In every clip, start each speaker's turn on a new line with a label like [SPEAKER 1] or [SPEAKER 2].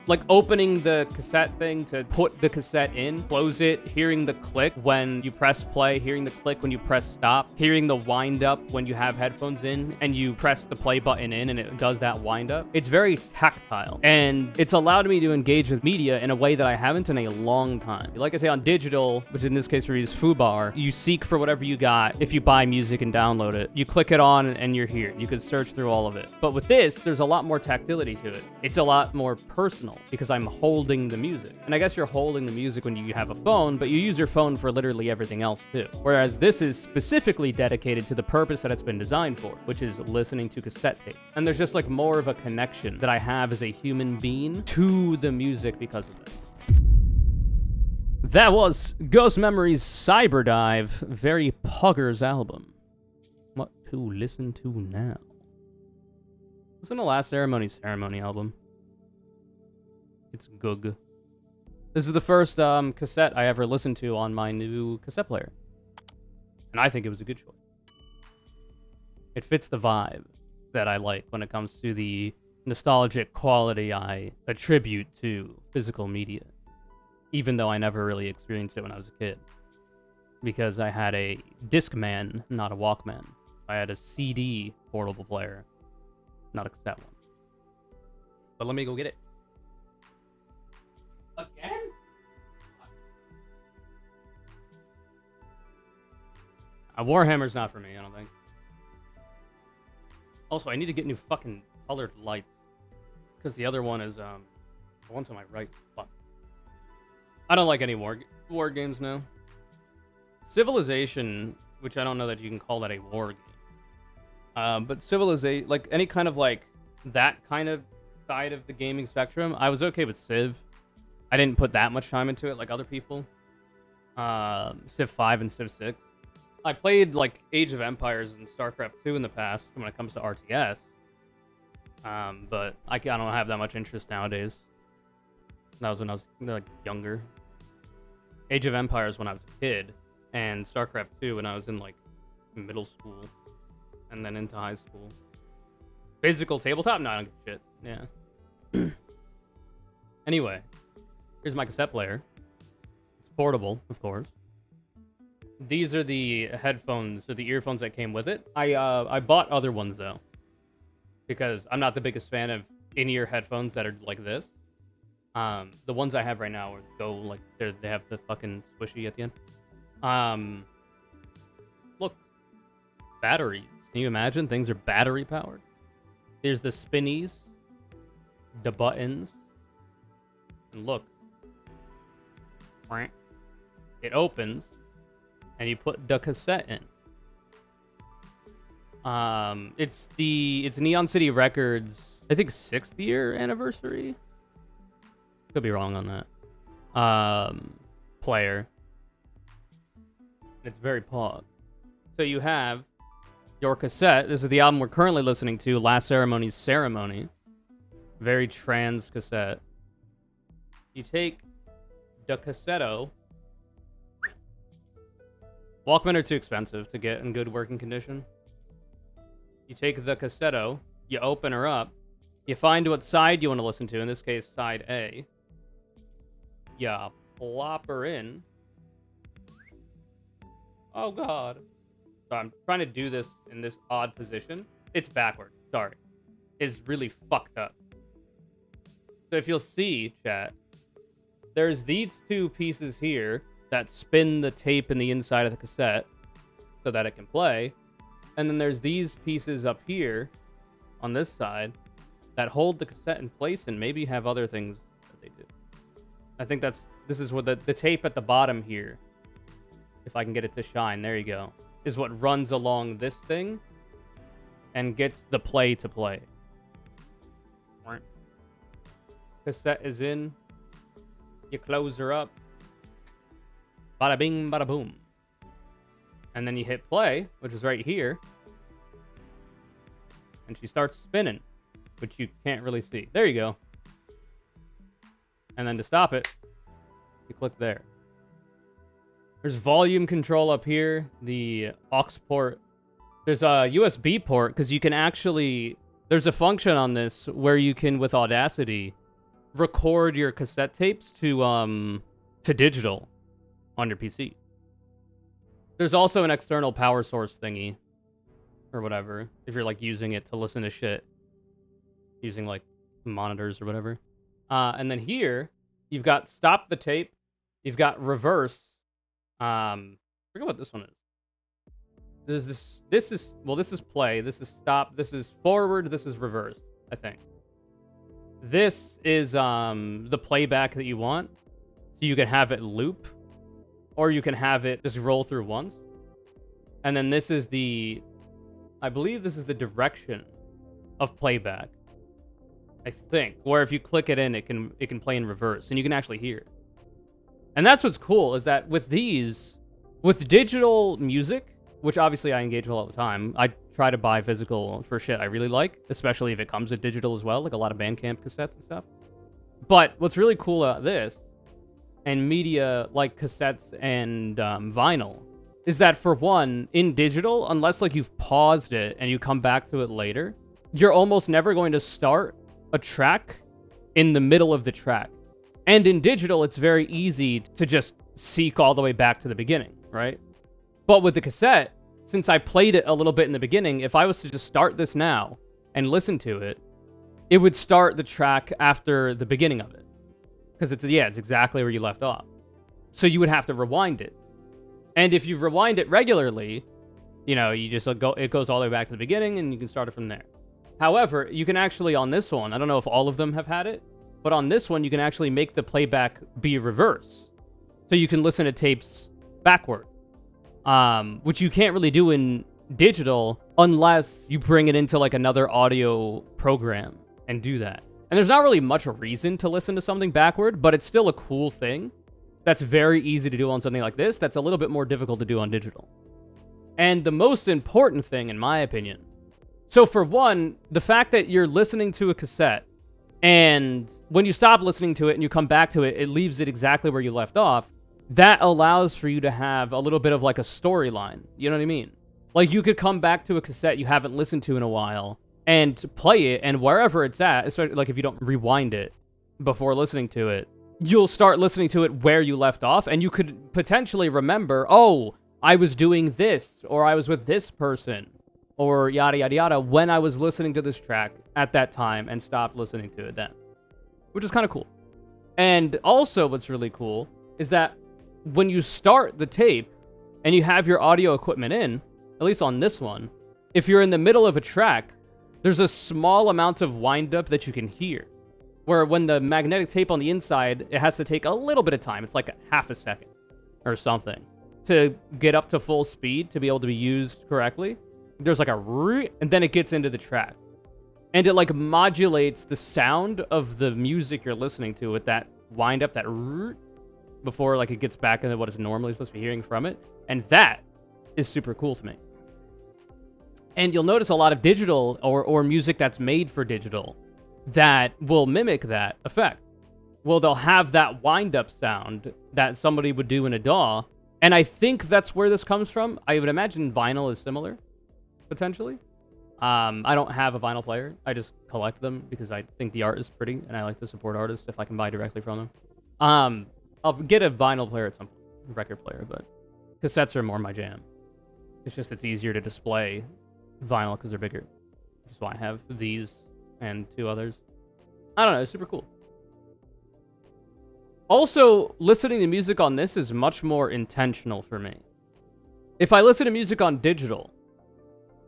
[SPEAKER 1] Like opening the cassette thing to put the cassette in, close it, hearing the click when you press play, hearing the click when you press stop, hearing the wind up when you have headphones in and you press the play button in and it does that wind up. It's very tactile and it's allowed me to engage with media in a way that I haven't in a long time. Like I say, on digital, which in this case we use Fubar, you seek for whatever you got. If you buy music and download it, you click it on and you're here. You could search through all of it. But with this, there's a lot more tactility to it. It's a lot more personal because I'm holding the music. And I guess you're holding the music when you have a phone, but you use your phone for literally everything else too. Whereas this is specifically dedicated to the purpose that it's been designed for, which is listening to cassette tape. And there's just like more of a connection that I have as a human being to the music because of this. That was Ghost Memories Cyberdive, very Puggers album. What to listen to now? Listen to Last Ceremony album. It's good. This is the first cassette I ever listened to on my new cassette player. And I think it was a good choice. It fits the vibe that I like when it comes to the nostalgic quality I attribute to physical media. Even though I never really experienced it when I was a kid. Because I had a discman, not a walkman. I had a CD portable player, not a cassette one. But let me go get it. Again? Warhammer's not for me, I don't think. Also, I need to get new fucking colored lights. Because the other one is, the one to my right. Fuck. I don't like any war games now. Civilization, which I don't know that you can call that a war game. But Civilization, like any kind of like that kind of side of the gaming spectrum, I was okay with Civ. I didn't put that much time into it like other people. Civ 5 and Civ 6. I played like Age of Empires and StarCraft 2 in the past when it comes to RTS. But I don't have that much interest nowadays. That was when I was like younger. Age of Empires when I was a kid, and StarCraft 2 when I was in like middle school, and then into high school. Physical tabletop? No, I don't give a shit. Yeah. Anyway, here's my cassette player. It's portable, of course. These are the headphones or the earphones that came with it. I bought other ones though, because I'm not the biggest fan of in-ear headphones that are like this. The ones I have right now go like they have the fucking squishy at the end. Look, batteries. Can you imagine things are battery powered? There's the spinnies, the buttons, and look, it opens, and you put the cassette in. It's Neon City Records, I think 6th year anniversary. Could be wrong on that. Player. It's very pog. So you have your cassette. This is the album we're currently listening to, Last Ceremony's Ceremony. Very trans cassette. You take the cassetto. Walkmen are too expensive to get in good working condition. You take the cassetto, you open her up, you find what side you want to listen to, in this case, side A. You plop her in. Oh, God. So I'm trying to do this in this odd position. It's backward. Sorry. It's really fucked up. So if you'll see, chat, there's these two pieces here that spin the tape in the inside of the cassette so that it can play. And then there's these pieces up here on this side that hold the cassette in place and maybe have other things that they do. I think this is what the tape at the bottom here, if I can get it to shine, there you go, is what runs along this thing and gets the play to play. Cassette is in. You close her up. Bada bing, bada boom. And then you hit play, which is right here. And she starts spinning, which you can't really see. There you go. And then to stop it, you click there. There's volume control up here. The aux port. There's a USB port, because you can actually... There's a function on this where you can, with Audacity, record your cassette tapes to digital on your PC. There's also an external power source thingy or whatever if you're like using it to listen to shit using like monitors or whatever. And then here you've got stop the tape, you've got reverse. I forget what this one is. This is play, this is stop, this is forward, this is reverse, I think. This is the playback that you want. So you can have it loop, or you can have it just roll through once. And then this is I believe this is the direction of playback. I think, where if you click it in, it can play in reverse, and you can actually hear it. And that's what's cool, is that with digital music, which obviously I engage with all the time, I try to buy physical for shit I really like, especially if it comes with digital as well, like a lot of Bandcamp cassettes and stuff. But what's really cool about this, and media like cassettes and vinyl, is that for one, in digital, unless like you've paused it and you come back to it later, you're almost never going to start a track in the middle of the track. And in digital, it's very easy to just seek all the way back to the beginning, right? But with the cassette, since I played it a little bit in the beginning, if I was to just start this now and listen to it, it would start the track after the beginning of it. Because it's exactly where you left off. So you would have to rewind it. And if you rewind it regularly, you just it goes all the way back to the beginning and you can start it from there. However, you can actually, on this one, I don't know if all of them have had it, but on this one, you can actually make the playback be reverse. So you can listen to tapes backward. Which you can't really do in digital unless you bring it into like another audio program and do that. And there's not really much reason to listen to something backward, but it's still a cool thing that's very easy to do on something like this that's a little bit more difficult to do on digital. And the most important thing, in my opinion, so for one, the fact that you're listening to a cassette and when you stop listening to it and you come back to it, it leaves it exactly where you left off. That allows for you to have a little bit of like a storyline. You know what I mean? Like you could come back to a cassette you haven't listened to in a while and play it, and wherever it's at, especially like if you don't rewind it before listening to it, you'll start listening to it where you left off, and you could potentially remember, oh, I was doing this, or I was with this person, or yada yada yada, when I was listening to this track at that time and stopped listening to it then. Which is kind of cool. And also what's really cool is that when you start the tape and you have your audio equipment in, at least on this one, if you're in the middle of a track, there's a small amount of wind-up that you can hear. Where when the magnetic tape on the inside, it has to take a little bit of time. It's like a half a second or something to get up to full speed to be able to be used correctly. There's like and then it gets into the track. And it like modulates the sound of the music you're listening to with that wind-up, that before like it gets back into what it's normally supposed to be hearing from it. And that is super cool to me. And you'll notice a lot of digital or music that's made for digital that will mimic that effect. Well, they'll have that wind-up sound that somebody would do in a DAW. And I think that's where this comes from. I would imagine vinyl is similar, potentially. I don't have a vinyl player. I just collect them because I think the art is pretty, and I like to support artists if I can buy directly from them. I'll get a vinyl player at some point, record player, but cassettes are more my jam. It's easier to display vinyl because they're bigger. That's why I have these and two others. I don't know, it's super cool. Also, listening to music on this is much more intentional for me. If I listen to music on digital,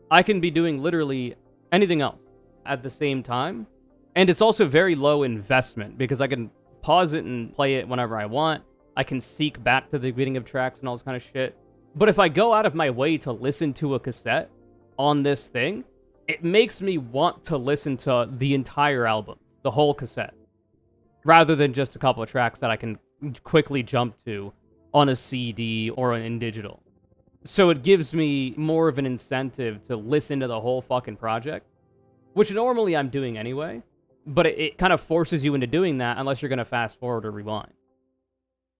[SPEAKER 1] I can be doing literally anything else at the same time. And it's also very low investment because I can pause it and play it whenever I want. I can seek back to the beginning of tracks and all this kind of shit. But if I go out of my way to listen to a cassette on this thing, it makes me want to listen to the entire album, the whole cassette, rather than just a couple of tracks that I can quickly jump to on a CD or in digital. So it gives me more of an incentive to listen to the whole fucking project, which normally I'm doing anyway, but it kind of forces you into doing that unless you're going to fast forward or rewind,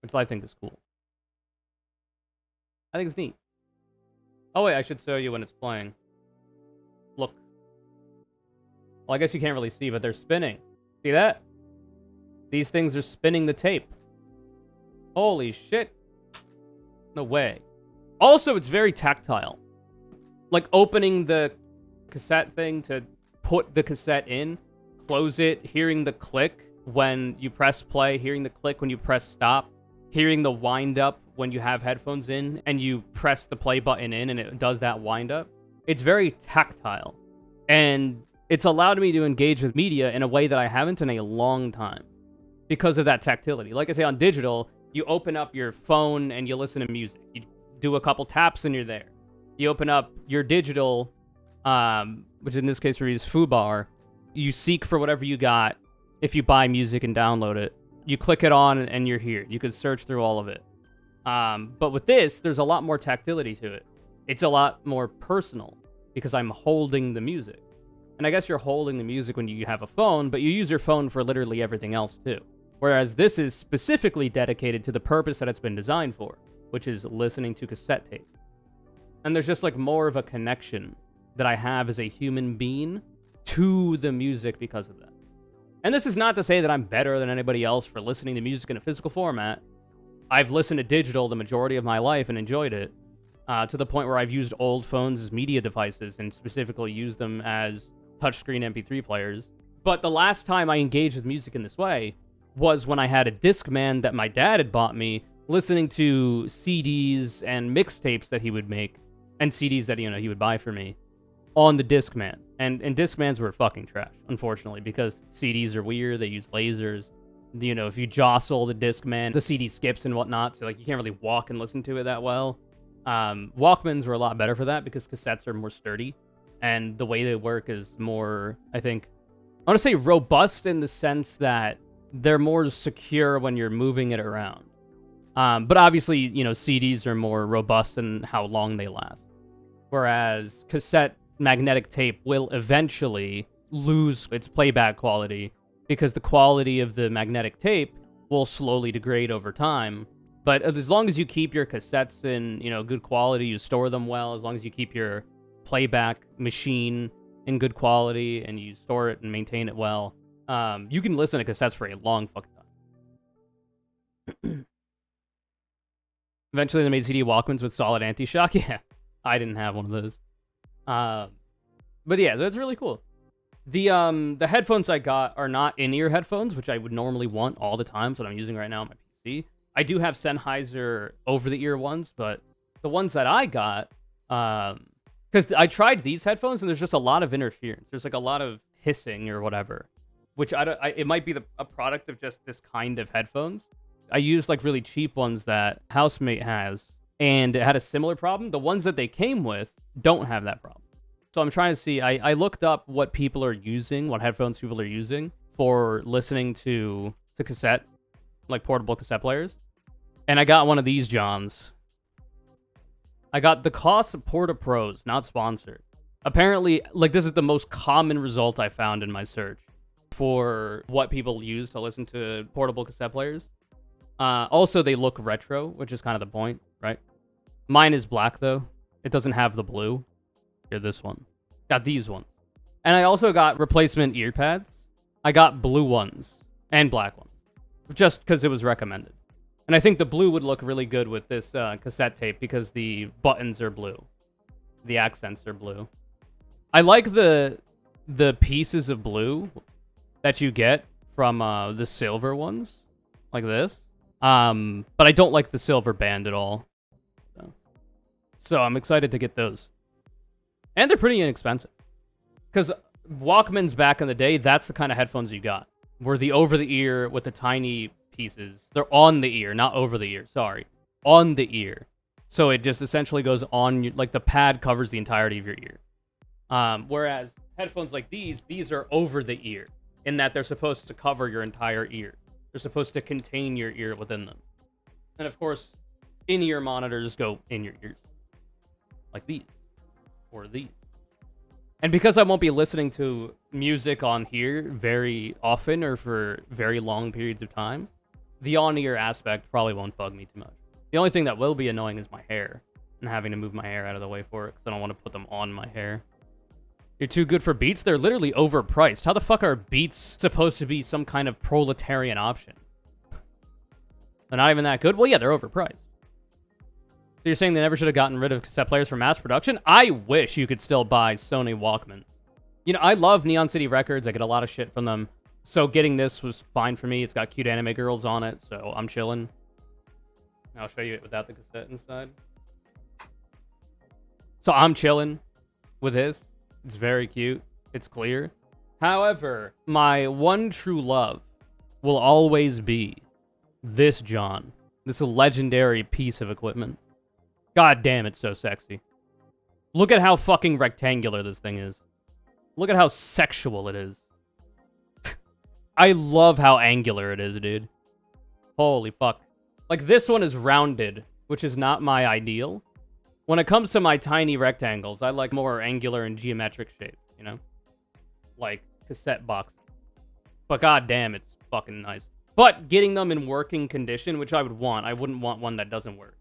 [SPEAKER 1] which I think is cool. I think it's neat. Oh wait, I should show you when it's playing. Look. Well, I guess you can't really see, but they're spinning. See that? These things are spinning the tape. Holy shit. No way. Also, it's very tactile. Like opening the cassette thing to put the cassette in, close it, hearing the click when you press play, hearing the click when you press stop, hearing the wind up when you have headphones in and you press the play button in and it does that wind up. It's very tactile. And it's allowed me to engage with media in a way that I haven't in a long time because of that tactility. Like I say, on digital, you open up your phone and you listen to music. You do a couple taps and you're there. You open up your digital, which in this case we use Fubar. You seek for whatever you got if you buy music and download it. You click it on and you're here. You can search through all of it. But with this, there's a lot more tactility to it. It's a lot more personal because I'm holding the music. And I guess you're holding the music when you have a phone, but you use your phone for literally everything else too. Whereas this is specifically dedicated to the purpose that it's been designed for, which is listening to cassette tape. And there's just like more of a connection that I have as a human being to the music because of that. And this is not to say that I'm better than anybody else for listening to music in a physical format. I've listened to digital the majority of my life and enjoyed it, to the point where I've used old phones as media devices and specifically used them as touchscreen MP3 players. But the last time I engaged with music in this way was when I had a discman that my dad had bought me, listening to CDs and mixtapes that he would make, and CDs that he would buy for me on the discman. And discmans were fucking trash, unfortunately, because CDs are weird. They use lasers. If you jostle the discman, the CD skips and whatnot, so like you can't really walk and listen to it that well. Walkmans were a lot better for that because cassettes are more sturdy, and the way they work is more, I want to say robust in the sense that they're more secure when you're moving it around. But obviously, CDs are more robust in how long they last. Whereas cassette magnetic tape will eventually lose its playback quality because the quality of the magnetic tape will slowly degrade over time. But as long as you keep your cassettes in, good quality, you store them well, as long as you keep your playback machine in good quality and you store it and maintain it well, you can listen to cassettes for a long fucking time. Eventually they made CD Walkmans with solid anti-shock. Yeah, I didn't have one of those. But yeah, that's really cool. The headphones I got are not in-ear headphones, which I would normally want all the time. So what I'm using right now on my PC. I do have Sennheiser over-the-ear ones, but the ones that I got, because I tried these headphones and there's just a lot of interference. There's like a lot of hissing or whatever, which it might be a product of just this kind of headphones. I used like really cheap ones that Housemate has, and it had a similar problem. The ones that they came with don't have that problem. So I'm trying to see, I looked up what people are using, what headphones people are using for listening to cassette, like portable cassette players. And I got one of these Johns. I got the Koss Porta Pros, not sponsored. Apparently, like this is the most common result I found in my search for what people use to listen to portable cassette players. Also, they look retro, which is kind of the point, right? Mine is black, though. It doesn't have the blue. Here, this one. Got these ones. And I also got replacement ear pads. I got blue ones and black ones, just because it was recommended. And I think the blue would look really good with this cassette tape because the buttons are blue. The accents are blue. I like the pieces of blue that you get from the silver ones, like this. But I don't like the silver band at all. So I'm excited to get those. And they're pretty inexpensive. Because Walkmans back in the day, that's the kind of headphones you got. Were the over-the-ear with the tiny pieces. They're on the ear, not over the ear. Sorry. On the ear. So it just essentially goes on, like the pad covers the entirety of your ear. Whereas headphones like these are over the ear. In that they're supposed to cover your entire ear. They're supposed to contain your ear within them. And of course, in-ear monitors go in your ears. Like these. Or these. And because I won't be listening to music on here very often or for very long periods of time, the on-ear aspect probably won't bug me too much. The only thing that will be annoying is my hair. And having to move my hair out of the way for it, because I don't want to put them on my hair. You're too good for Beats? They're literally overpriced. How the fuck are Beats supposed to be some kind of proletarian option? They're not even that good? Well, yeah, they're overpriced. So you're saying they never should have gotten rid of cassette players for mass production? I wish you could still buy Sony Walkman. You know, I love Neon City Records. I get a lot of shit from them. So getting this was fine for me. It's got cute anime girls on it, so I'm chilling. I'll show you it without the cassette inside. So I'm chilling with this. It's very cute. It's clear. However, my one true love will always be this John. This legendary piece of equipment. God damn, it's so sexy. Look at how fucking rectangular this thing is. Look at how sexual it is. I love how angular it is, dude. Holy fuck. Like, this one is rounded, which is not my ideal. When it comes to my tiny rectangles, I like more angular and geometric shapes, you know? Like cassette boxes. But goddamn, it's fucking nice. But getting them in working condition, which I would want. I wouldn't want one that doesn't work.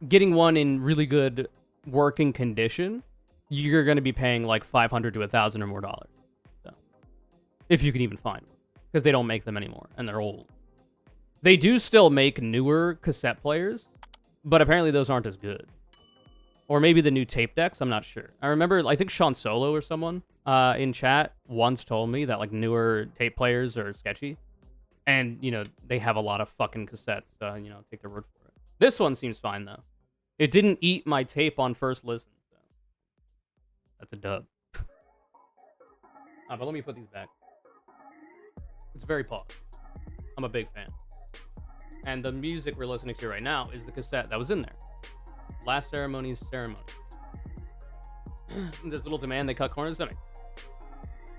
[SPEAKER 1] Getting one in really good working condition, you're going to be paying like $500 to $1,000 or more dollars. So, if you can even find one. Because they don't make them anymore, and they're old. They do still make newer cassette players, but apparently those aren't as good. Or maybe the new tape decks, I'm not sure. I remember, I think Sean Solo or someone in chat once told me that like newer tape players are sketchy. And, you know, they have a lot of fucking cassettes, so, you know, take their word for it. This one seems fine, though. It didn't eat my tape on first listen, so that's a dub. But let me put these back. It's very paused. I'm a big fan. And the music we're listening to right now is the cassette that was in there. Last Ceremony's Ceremony. There's little demand, they cut corners.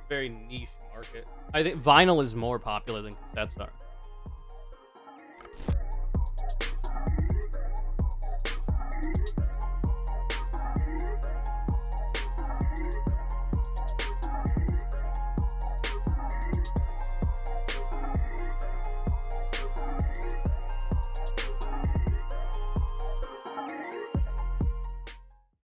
[SPEAKER 1] Very niche market. I think vinyl is more popular than cassettes are.